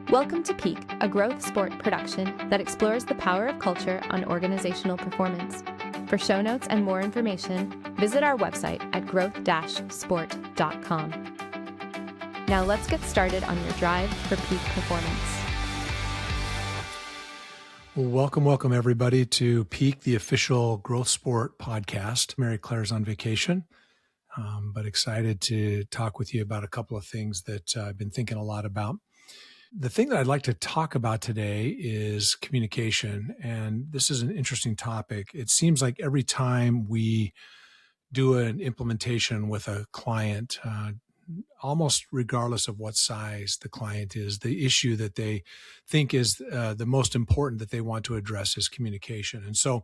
Welcome to Peak, a growth sport production that explores the power of culture on organizational performance. For show notes and more information, visit our website at growth-sport.com. Now let's get started on your drive for peak performance. Welcome everybody to Peak, the official growth sport podcast. Mary Claire's on vacation, but excited to talk with you about a couple of things that I've been thinking a lot about. The thing that I'd like to talk about today is communication, and this is an interesting topic. It seems like every time we do an implementation with a client, almost regardless of what size the client is, the issue that they think is the most important that they want to address is communication. And so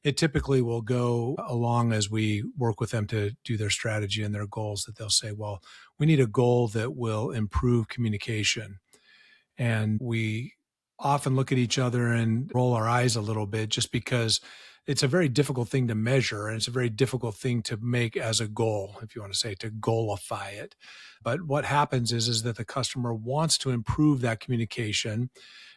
it typically will go along as we work with them to do their strategy and their goals, that they'll say, well, we need a goal that will improve communication. And we often look at each other and roll our eyes a little bit just because it's a very difficult thing to measure, and it's a very difficult thing to make as a goal, if you want to say, to goalify it. But what happens is that the customer wants to improve that communication,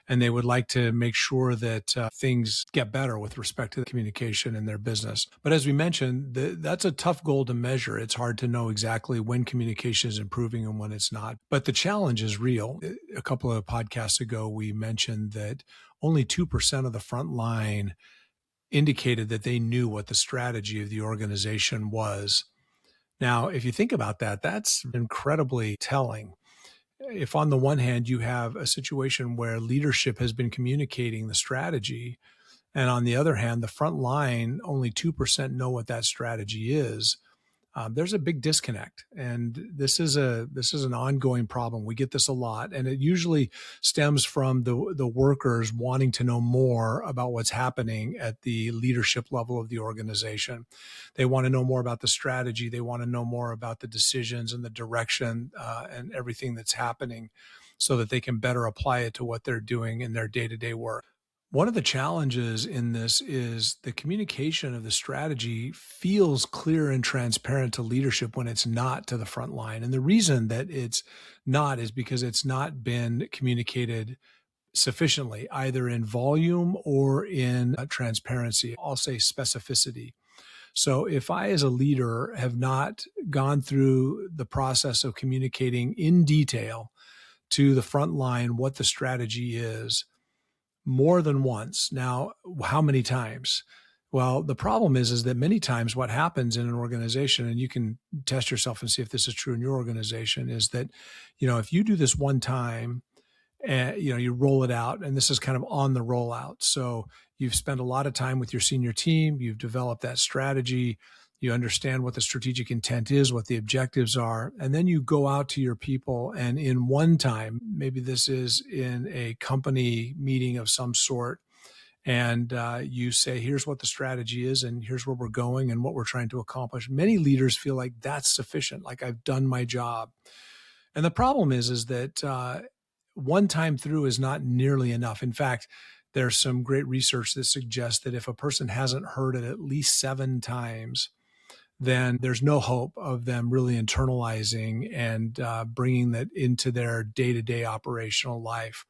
and they would like to make sure that things get better with respect to the communication in their business. But as we mentioned, that's a tough goal to measure. It's hard to know exactly when communication is improving and when it's not. But the challenge is real. A couple of podcasts ago, we mentioned that only 2% of the front line indicated that they knew what the strategy of the organization was. Now, if you think about that, that's incredibly telling. If on the one hand, you have a situation where leadership has been communicating the strategy, and on the other hand, the front line, only 2% know what that strategy is, there's a big disconnect. And this is an ongoing problem. We get this a lot, and it usually stems from the workers wanting to know more about what's happening at the leadership level of the organization. They want to know more about the strategy. They want to know more about the decisions and the direction and everything that's happening, so that they can better apply it to what they're doing in their day-to-day work. One of the challenges in this is the communication of the strategy feels clear and transparent to leadership when it's not to the front line. And the reason that it's not is because it's not been communicated sufficiently, either in volume or in transparency. I'll say specificity. So if I, as a leader, have not gone through the process of communicating in detail to the front line what the strategy is, more than once. Now, how many times? Well, the problem is that many times what happens in an organization, and you can test yourself and see if this is true in your organization, is that, if you do this one time, and you roll it out, and this is kind of on the rollout. So you've spent a lot of time with your senior team, you've developed that strategy, you understand what the strategic intent is, what the objectives are, and then you go out to your people, and in one time, maybe this is in a company meeting of some sort, and you say, here's what the strategy is, and here's where we're going and what we're trying to accomplish. Many leaders feel like that's sufficient, like I've done my job. And the problem is that one time through is not nearly enough. In fact, there's some great research that suggests that if a person hasn't heard it at least 7 times, then there's no hope of them really internalizing and bringing that into their day-to-day operational life.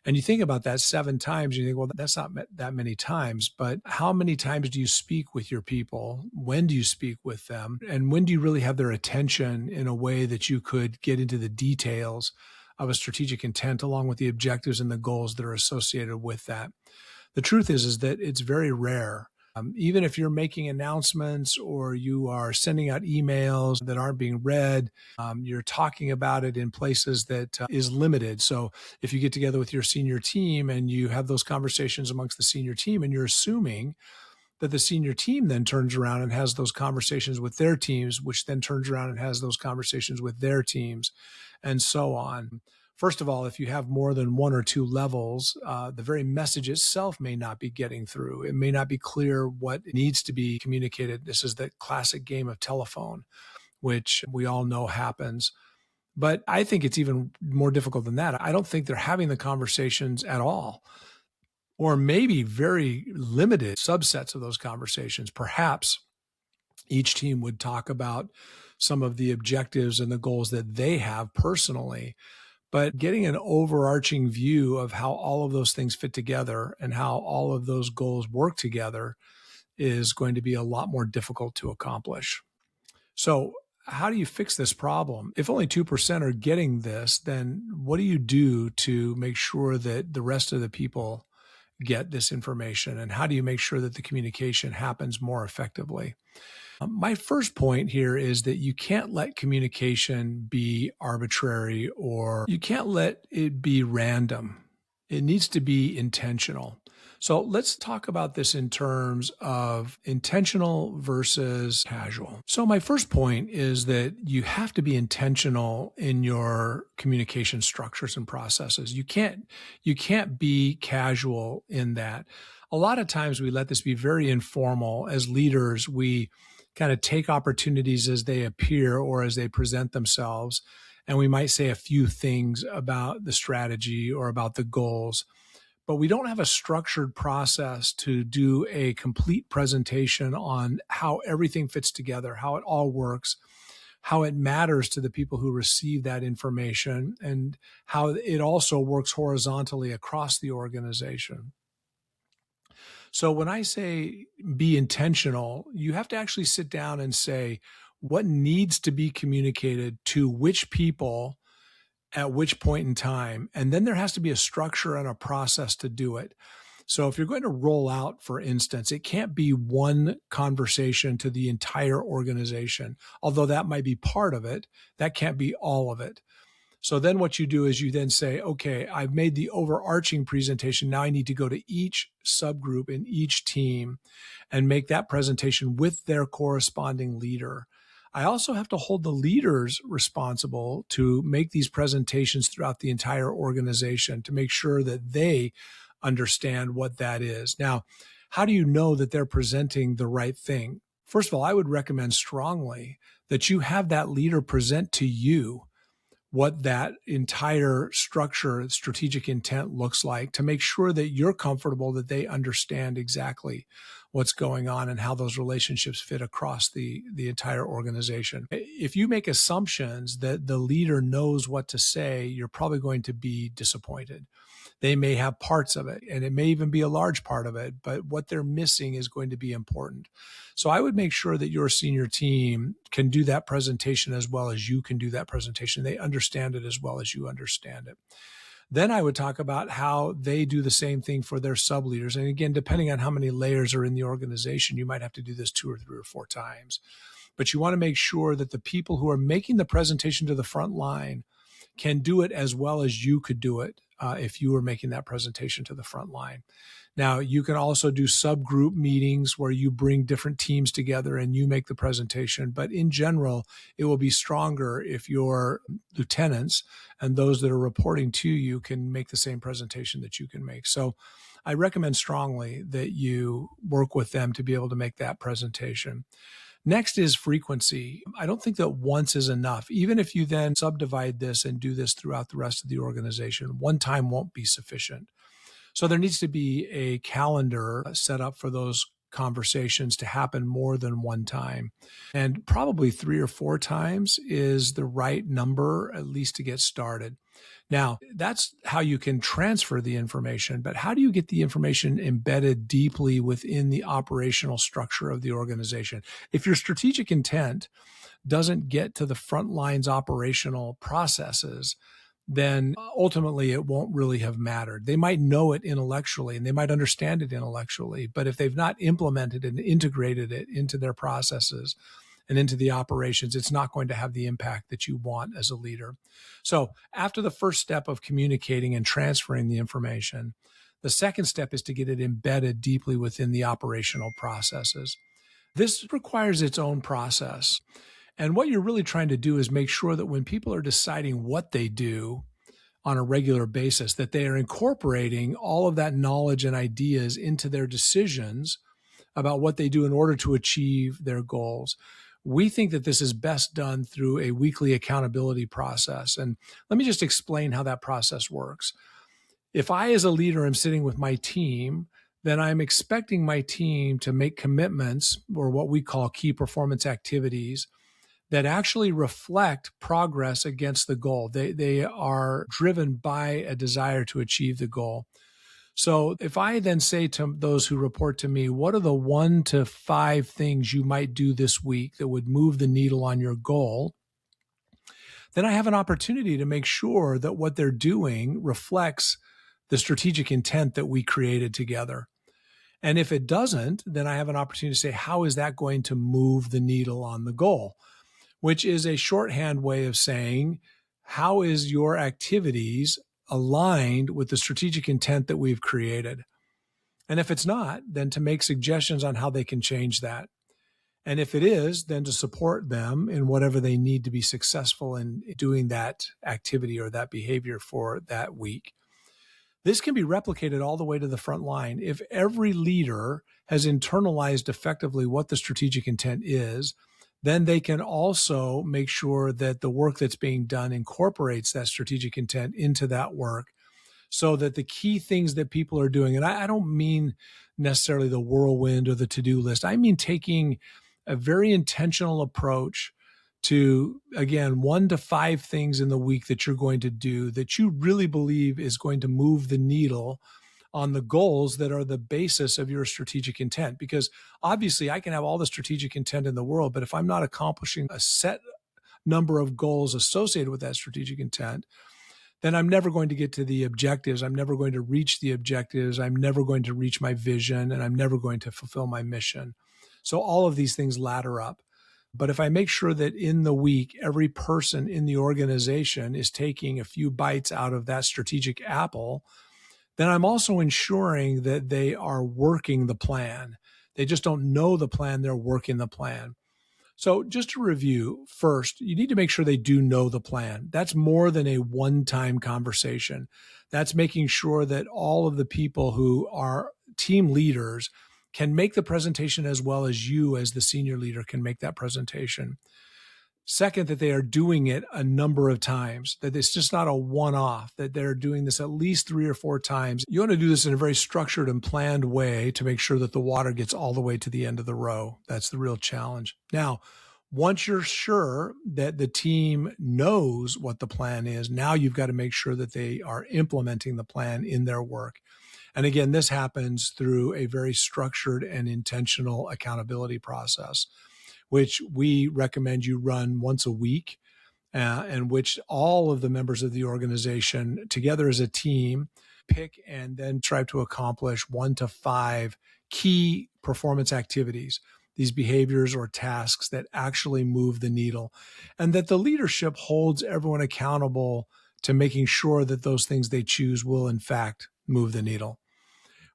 And you think about that 7 times, you think, well, that's not that many times, but how many times do you speak with your people? When do you speak with them? And when do you really have their attention in a way that you could get into the details of a strategic intent along with the objectives and the goals that are associated with that? The truth is that it's very rare. Even if you're making announcements or you are sending out emails that aren't being read, you're talking about it in places that is limited. So if you get together with your senior team and you have those conversations amongst the senior team, and you're assuming that the senior team then turns around and has those conversations with their teams, which then turns around and has those conversations with their teams, and so on. First of all, if you have more than 1 or 2 levels, the very message itself may not be getting through. It may not be clear what needs to be communicated. This is the classic game of telephone, which we all know happens. But I think it's even more difficult than that. I don't think they're having the conversations at all, or maybe very limited subsets of those conversations. Perhaps each team would talk about some of the objectives and the goals that they have personally, but getting an overarching view of how all of those things fit together and how all of those goals work together is going to be a lot more difficult to accomplish. So how do you fix this problem? If only 2% are getting this, then what do you do to make sure that the rest of the people get this information? And how do you make sure that the communication happens more effectively? My first point here is that you can't let communication be arbitrary, or you can't let it be random. It needs to be intentional. So let's talk about this in terms of intentional versus casual. So my first point is that you have to be intentional in your communication structures and processes. You can't be casual in that. A lot of times we let this be very informal. As leaders, we kind of take opportunities as they appear or as they present themselves, and we might say a few things about the strategy or about the goals, but we don't have a structured process to do a complete presentation on how everything fits together, how it all works, how it matters to the people who receive that information, and how it also works horizontally across the organization. So when I say be intentional, you have to actually sit down and say what needs to be communicated to which people at which point in time. And then there has to be a structure and a process to do it. So if you're going to roll out, for instance, it can't be one conversation to the entire organization, although that might be part of it. That can't be all of it. So then what you do is you then say, okay, I've made the overarching presentation. Now I need to go to each subgroup in each team and make that presentation with their corresponding leader. I also have to hold the leaders responsible to make these presentations throughout the entire organization to make sure that they understand what that is. Now, how do you know that they're presenting the right thing? First of all, I would recommend strongly that you have that leader present to you what that entire structure, strategic intent looks like, to make sure that you're comfortable that they understand exactly what's going on and how those relationships fit across the entire organization. If you make assumptions that the leader knows what to say, you're probably going to be disappointed. They may have parts of it, and it may even be a large part of it, but what they're missing is going to be important. So I would make sure that your senior team can do that presentation as well as you can do that presentation. They understand it as well as you understand it. Then I would talk about how they do the same thing for their sub leaders. And again, depending on how many layers are in the organization, you might have to do this 2 or 3 or 4 times. But you want to make sure that the people who are making the presentation to the front line can do it as well as you could do it if you were making that presentation to the front line. Now, you can also do subgroup meetings where you bring different teams together and you make the presentation. But in general, it will be stronger if your lieutenants and those that are reporting to you can make the same presentation that you can make. So I recommend strongly that you work with them to be able to make that presentation. Next is frequency. I don't think that once is enough. Even if you then subdivide this and do this throughout the rest of the organization, one time won't be sufficient. So there needs to be a calendar set up for those conversations to happen more than one time. And probably 3 or 4 times is the right number, at least to get started. Now, that's how you can transfer the information, but how do you get the information embedded deeply within the operational structure of the organization? If your strategic intent doesn't get to the front line's operational processes, then ultimately it won't really have mattered. They might know it intellectually and they might understand it intellectually, but if they've not implemented and integrated it into their processes and into the operations, it's not going to have the impact that you want as a leader. So after the first step of communicating and transferring the information, the second step is to get it embedded deeply within the operational processes. This requires its own process. And what you're really trying to do is make sure that when people are deciding what they do on a regular basis, that they are incorporating all of that knowledge and ideas into their decisions about what they do in order to achieve their goals. We think that this is best done through a weekly accountability process. And let me just explain how that process works. If I, as a leader, am sitting with my team, then I'm expecting my team to make commitments, or what we call key performance activities, that actually reflect progress against the goal. They are driven by a desire to achieve the goal. So if I then say to those who report to me, what are the 1 to 5 things you might do this week that would move the needle on your goal? Then I have an opportunity to make sure that what they're doing reflects the strategic intent that we created together. And if it doesn't, then I have an opportunity to say, how is that going to move the needle on the goal? Which is a shorthand way of saying, how is your activities aligned with the strategic intent that we've created? And if it's not, then to make suggestions on how they can change that. And if it is, then to support them in whatever they need to be successful in doing that activity or that behavior for that week. This can be replicated all the way to the front line. If every leader has internalized effectively what the strategic intent is, then they can also make sure that the work that's being done incorporates that strategic intent into that work, so that the key things that people are doing, and I don't mean necessarily the whirlwind or the to-do list. I mean taking a very intentional approach to, again, 1 to 5 things in the week that you're going to do that you really believe is going to move the needle on the goals that are the basis of your strategic intent. Because obviously I can have all the strategic intent in the world, but if I'm not accomplishing a set number of goals associated with that strategic intent, then I'm never going to get to the objectives. I'm never going to reach the objectives. I'm never going to reach my vision, and I'm never going to fulfill my mission. So all of these things ladder up. But if I make sure that in the week, every person in the organization is taking a few bites out of that strategic apple, then I'm also ensuring that they are working the plan. They just don't know the plan, they're working the plan. So just to review, first, you need to make sure they do know the plan. That's more than a one-time conversation. That's making sure that all of the people who are team leaders can make the presentation as well as you as the senior leader can make that presentation. Second, that they are doing it a number of times, that it's just not a one-off, that they're doing this at least 3 or 4 times. You want to do this in a very structured and planned way to make sure that the water gets all the way to the end of the row. That's the real challenge. Now, once you're sure that the team knows what the plan is, now you've got to make sure that they are implementing the plan in their work. And again, this happens through a very structured and intentional accountability process, which we recommend you run once a week, and which all of the members of the organization together as a team pick and then try to accomplish 1 to 5 key performance activities, these behaviors or tasks that actually move the needle, and that the leadership holds everyone accountable to making sure that those things they choose will in fact move the needle.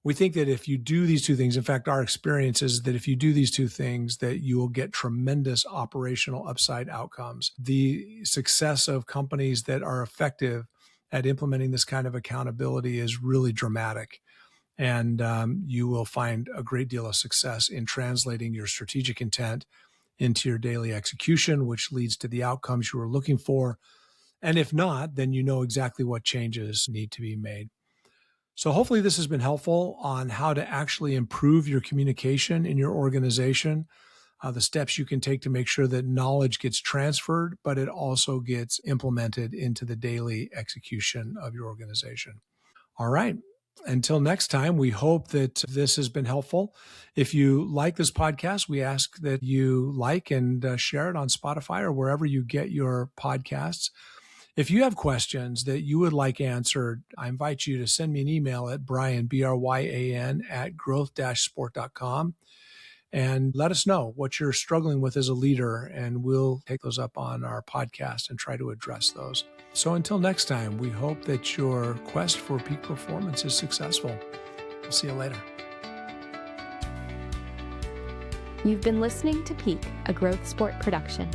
We think that if you do these 2 things, in fact, our experience is that if you do these 2 things, that you will get tremendous operational upside outcomes. The success of companies that are effective at implementing this kind of accountability is really dramatic. And you will find a great deal of success in translating your strategic intent into your daily execution, which leads to the outcomes you are looking for. And if not, then you know exactly what changes need to be made. So hopefully this has been helpful on how to actually improve your communication in your organization, the steps you can take to make sure that knowledge gets transferred, but it also gets implemented into the daily execution of your organization. All right. Until next time, we hope that this has been helpful. If you like this podcast, we ask that you like and share it on Spotify or wherever you get your podcasts. If you have questions that you would like answered, I invite you to send me an email at Brian, BRYAN, @growth-sport.com, and let us know what you're struggling with as a leader, and we'll take those up on our podcast and try to address those. So until next time, we hope that your quest for peak performance is successful. We'll see you later. You've been listening to Peak, a Growth Sport production.